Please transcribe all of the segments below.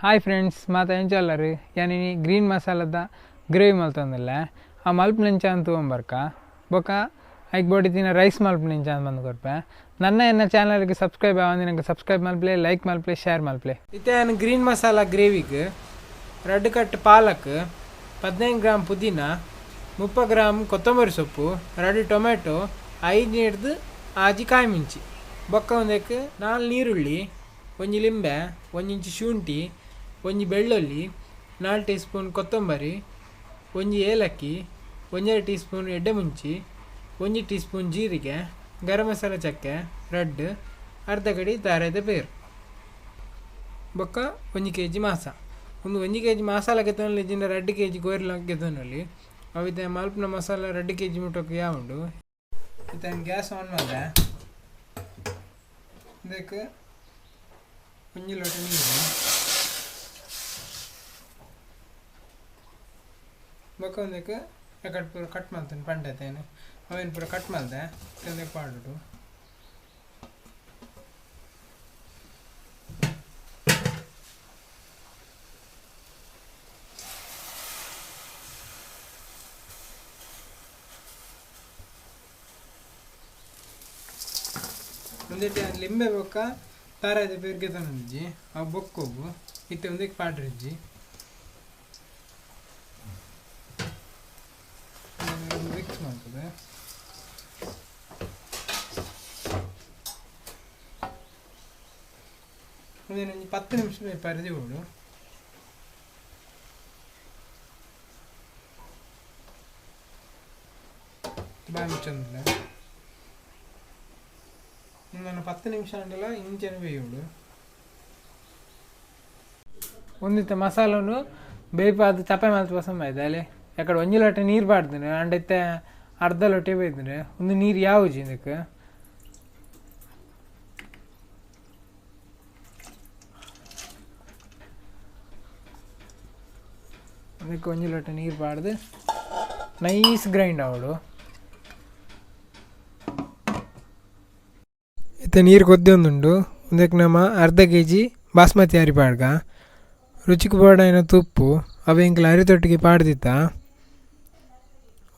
Hi friends ಮಾತಾ ಎಂಚಲ್ಲರು ಯಾನಿ green ಮಸಾಲದ gravy ಮಲ್ತಂದಿಲ್ಲ ಆ ಮಲ್ಪನಿಂಚ ಅಂತ ತೊಗೊಂಬರ್ಕ ಬೊಕ್ಕ ಐಕ್ ಬೋಡಿತಿನ ರೈಸ್ ಮಲ್ಪನಿಂಚ ಅಂತ ಬಂದು ಕೊರ್ಪೆ ನನ್ನ ಚಾನಲ್ಗೆ ಸಬ್ಸ್ಕ್ರೈಬ್ ಆಗಿ ನಂಗೆ ಸಬ್ಸ್ಕ್ರೈಬ್ ಮಲ್ಪ್ಲೆ ಲೈಕ್ ಮಲ್ಪ್ಲೆ ಶೇರ್ ಮಲ್ಪ್ಲೆ ಇತ್ತೆ ನಾನು ಗ್ರೀನ್ ಮಸಾಲ ಗ್ರೇವಿಗೆ ರೆಡ್ ಕಟ್ ಪಾಲಕ್ 15 ಗ್ರಾಮ್ ಪುದೀನ 30 ಗ್ರಾಮ್ ಕೊತ್ತಂಬರಿ ಸೊಪ್ಪು 2 ಟೊಮೆಟೊ 5 ಹಿಡ್ದು ಆಜಿ ಕಾಯಿ ಮಿಂಚಿ ಬೊಕ್ಕ ಒಂದಕ್ಕೆ 4 ನೀರುಳ್ಳಿ ಒಂಜಿ ಲಿಂಬೆ 1 ಇಂಚು ಶುಂಠಿ ಒಂಜಿ ಬೆಳ್ಳುಳ್ಳಿ 4 ಟೀ ಸ್ಪೂನ್ ಕೊತ್ತಂಬರಿ ಒಂಜಿ ಏಲಕ್ಕಿ 1 ಟೀ ಸ್ಪೂನ್ ಎಡ್ಡೆ ಮುಂಚಿ 1 ಟೀ ಸ್ಪೂನ್ ಜೀರಿಗೆ ಗರಂ ಮಸಾಲ ಚಕ್ಕೆ ರೆಡ್ ಅರ್ಧ ಕಡಿ ತಾರದ ಬೇರು ಬೊಕ್ಕ 1 kg ಮಾಸ ಒಂದು 1 kg masala ಕೆತ್ತನಲ್ಲಿ 2 kg ಗೋರಿಲ ಕೆತ್ತನಲ್ಲಿ ಅವಿತ ಮಲ್ಪನ masala 2 kg ಮುಟ್ಟಕ್ಕೆ ಯಾವುದು ಇತ್ತ ಗ್ಯಾಸ್ ಆನ್ ಮಾಡಿದೆ ಇದಕ್ಕೆ ಒಂಜಿ ಲೋಟ ನೀರು ಬೊಕ್ಕ ಒಂದಕ್ಕೆ ಪೂರ ಕಟ್ ಮಾಡ್ತೇನೆ ಪಂಡತೇನೆ ಅವೇನು ಪೂರ ಕಟ್ ಮಾಡಿದೆ ಒಂದಕ್ಕೆ ಪಾಡುಡು ಒಂದಿಟ್ಟು ಲಿಂಬೆ ಬೊಕ್ಕ ತಾರಾದ ಪೇರ್ಗೆ ತಂದಿಜ್ಜಿ ಅವು ಬೊಕ್ಕೋಗು ಇತ್ತೆ ಒಂದಕ್ಕೆ ಪಾಡ್ರಿಜ್ಜಿ ಮಿಕ್ಸ್ ಮಾಡ್ತದೆ ಒಂದೇನೊಂದು 10 ನಿಮಿಷ ಪರಿಧಿ ಬಿಡು ಬಾಯಿ ಮುಚ್ಚಂದಿಲ್ಲ ನಾನು 10 ನಿಮಿಷ ಅಂಡಲ್ಲ ಇಂಚನೆ ಬೇಯುಡು ಒಂದಿತ್ತ ಮಸಾಲನು ಬೇಯ್ಪಾದ ಚಪಾಯಿ ಮಾತ್ರ ಪಸಂದ ಆಯ್ತು ಅಲ್ಲಿ ಯಾಕಡೆ 1 ಲೋಟ ನೀರು ಬಾಡ್ದೇನೆ ಅಂಡೈತೆ ಅರ್ಧ ಲೋಟೆ ಬೇಯ್ದೇನೆ ಒಂದು ನೀರು ಯಾವುದು ಇದಕ್ಕೆ ಅದಕ್ಕೆ 1 ಲೋಟ ನೀರು ಬಾಡ್ದು ನೈಸ್ ಗ್ರೈಂಡ್ ಆವಡು ಇತ್ತ ನೀರು ಕೊದ್ದೊಂದುಂಡು ಒಂದಕ್ಕೆ ನಮ್ಮ ಅರ್ಧ kg ಬಾಸ್ಮತಿ ಅರಿ ಪಾಡ್ಗ ರುಚಿಗೆ ಪಾಡಾಯಿನ ತುಪ್ಪು ಅವೆಂಕ್ಲ ಅರಿತೊಟ್ಟಿಗೆ ಪಾಡ್ದಿತ್ತ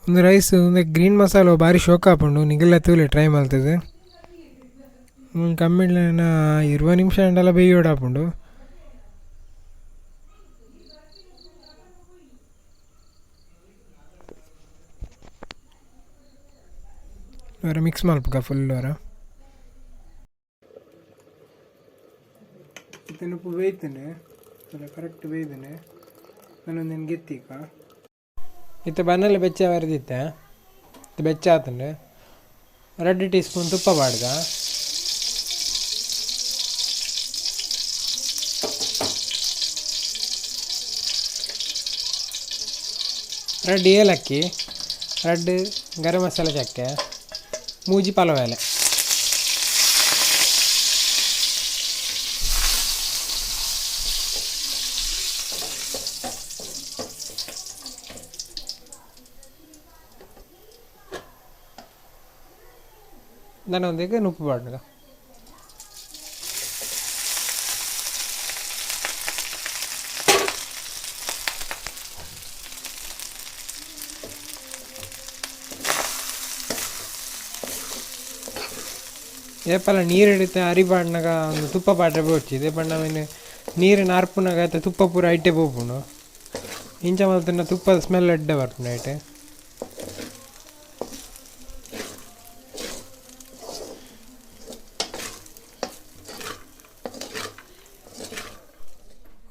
ಒಂದು ರೈಸ್ ಒಂದಕ್ಕೆ ಗ್ರೀನ್ ಮಸಾಲ ಭಾರಿ ಶೋಕ ಹಾಕೊಂಡು ನಿಗೆಲ್ಲ ತೂಲೆ ಟ್ರೈ ಮಾಡ್ತದೆ ಕಮ್ಮಿ 20 ನಿಮಿಷ ಅಂಡೆಲ್ಲ ಬೇಯೋಡು ಹಾಕೊಂಡು ಅವರ ಮಿಕ್ಸ್ ಮಾಡ್ಬೇಕ ಫುಲ್ ಅವರ ಉಪ್ಪು ಬೇಯ್ತೇನೆ ಅಲ್ಲ ಕರೆಕ್ಟ್ ಬೇಯ್ದೇನೆ ನಾನೊಂದೇನು ಗೆತ್ತೀಗ ಇತ್ತು ಬನ್ನಲ್ಲಿ ಬೆಚ್ಚ ಬರೆದಿತ್ತೆ ಬೆಚ್ಚ ಆತಂಡೆ 2 ಟೀ ಸ್ಪೂನ್ ತುಪ್ಪ ಬಾಡ್ದ ರೆಡ್ ಏಲಕ್ಕಿ ರೆಡ್ ಗರಂ ಮಸಾಲ ಚಕ್ಕೆ ಮೂಜಿ ಪಲಾವ್ ಎಲೆ ನಾನು ಒಂದಿಗೆ ಉಪ್ಪು ಬಾಡ್ಗ ಏಪಲ್ಲ ನೀರು ಹಿಡಿತೆ ಅರಿ ಬಾಡ್ನಾಗ ಒಂದು ತುಪ್ಪ ಪಾಟ್ರೆ ಬೋಡ್ಚಿದೆ ಬಣ್ಣ ಮೀನು ನೀರಿನ ಅರ್ಪುನಾಗ ಆಯ್ತು ತುಪ್ಪ ಪೂರ ಐಟೆ ಬೋಪುಣು ಇಂಚ ಮಲ್ತನ ತುಪ್ಪದ ಸ್ಮೆಲ್ ಎಡ್ಡೆ ಬರ್ತುಂಡು ಐಟೆ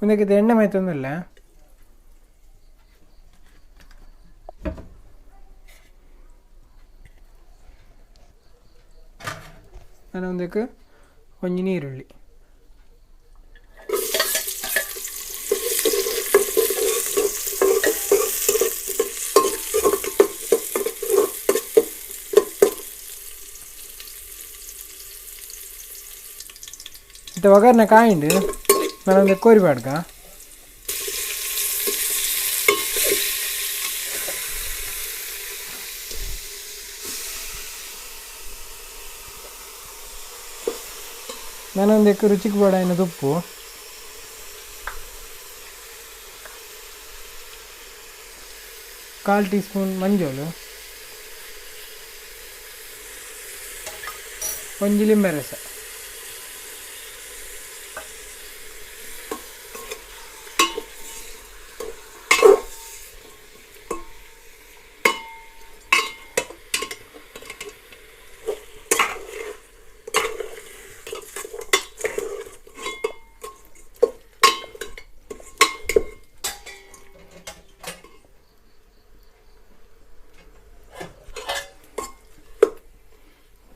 ಒಂದಕ್ಕೆ ಎಣ್ಣೆ ಮಾಯ್ತೊಂದಿಲ್ಲ ನಾನು ಒಂದಕ್ಕೆ ಒಂಜಿ ನೀರುಳ್ಳಿ ಇದು ಒಗ್ಗರಣೆ ಕಾಯಿಂಡು ನಾನೊಂದು ಕೋರಿ ಬಾಡ್ಗ ನಾನೊಂದು ರುಚಿಗೆ ಬಾಡ ತುಪ್ಪು 1/4 ಟೀ ಸ್ಪೂನ್ ಮಂಜೋಳು, ಒಂಜಿ ಲಿಂಬೆ ರಸ,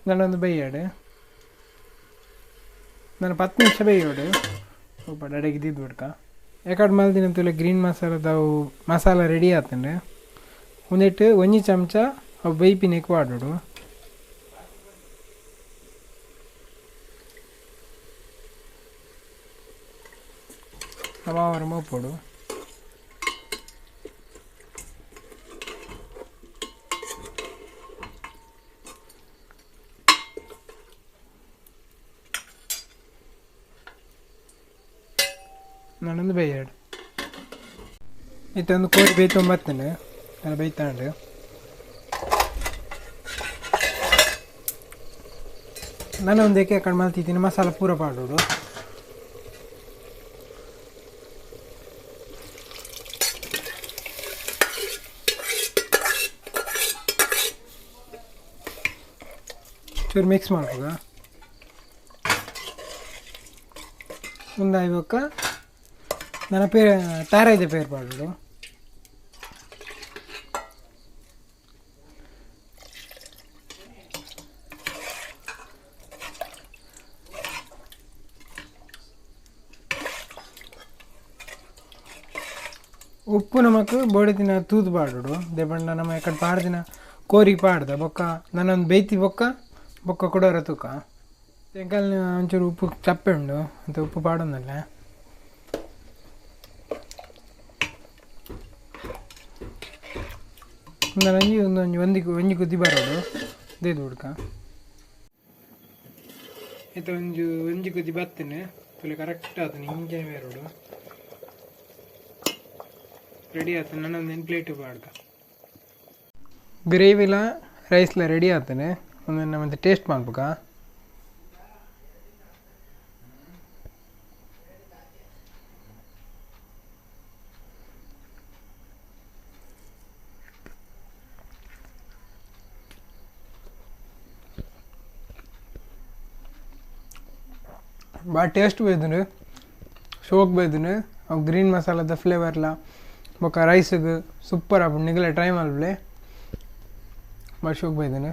ನನ್ನೊಂದು ಬೇಯೋಡು ನಾನು 10 ನಿಮಿಷ ಬೇಯೋಡು ಸ್ವಲ್ಪ ಡಡೆಗೆ ದಿದ್ದು ಬಿಡ್ಕ ಯಾಕಡೆ ಮಲ್ದಿನ ತುಲೆ ಗ್ರೀನ್ ಮಸಾಲದವು ಮಸಾಲ ರೆಡಿ ಆತಂಡೆ ಒಂದಿಟ್ಟು ಒಂಜಿ ಚಮಚ ಅವು ಬೈಪಿನಕ್ಕೆ ವಾಡೋಡು. ಅವಾವರ ಮೋಪೋಡು ನಾನೊಂದು ಬೇಯೋಡು ಇತ್ತೊಂದು ಕೋರಿ ಬೇಯ್ತೊಂಬತ್ತೇನೆ ನಾನು ಬೇಯ್ತಾಂಡು ನಾನು ಒಂದು ಏಕೆ ಕಡೆ ಮಲ್ತಿದ್ದೀನಿ ಮಸಾಲ ಪೂರ ಪಾಡೋಡು. ಚೂರು ಮಿಕ್ಸ್ ಮಾಡ್ಬೋದ ಮುಂದಾಯ್ಬೇಕ ನನ್ನ ತಾರಾಯ್ದೆ ಪೇರು ಪಾಡೋಡು. ಉಪ್ಪು ನಮಕ್ ಬೋಡಿ ದಿನ ತೂತು ಪಾಡೋಡು ದೇಬಣ್ಣ ನಮ್ಮ ಎಕಡೆ ಪಾಡ್ದಿನ ಕೋರಿ ಪಾಡ್ದ ಬೊಕ್ಕ ನಾನೊಂದು ಬೇಯ್ತಿ ಬೊಕ್ಕ ಕೊಡೋರ ತೂಕ ತೆಂಕಲ್ ಒಂಚೂರು ಉಪ್ಪು ಚಪ್ಪೆ ಉಂಡು ಅಂತ ಉಪ್ಪು ಪಾಡೋದಲ್ಲ ಒಂಜಿ ಒಂಜಿ ಕುದಿ ಬರೋಡು ದೇದು ಹುಡ್ಕ ಆಯ್ತು ಒಂಜಿ ಕುದಿ ಬತ್ತೇನೆ ತುಲೆ ಕರೆಕ್ಟ್ ಆತನೆ ಹಿಂಗೆ ಬೇರೋಡು ರೆಡಿ ಆತನೆ. ನಾನೊಂದು 8 ಪ್ಲೇಟು ಪಾಡ್ಕ ಗ್ರೇವಿಲ ರೈಸ್ಲ ರೆಡಿ ಆತನೆ ಒಂದು ಮತ್ತೆ ಟೇಸ್ಟ್ ಮಾಡ್ಬೇಕಾ. ಭಾಳ ಟೇಸ್ಟ್ ಬೇಯ್ದು ಶೋಕ್ ಬೇಯ್ದು ಅವು ಗ್ರೀನ್ ಮಸಾಲದ ಫ್ಲೇವರ್ಲ ಬೊಕ್ಕ ರೈಸಿಗೆ ಸೂಪರ್ ಆಗ್ಬಿಟ್ಟು ನಿಗಲೆ ಟ್ರೈ ಮಾಡ್ಬಿಡ್ಲೆ ಭಾಳ ಶೋಕ್ ಬೇಯ್ದು.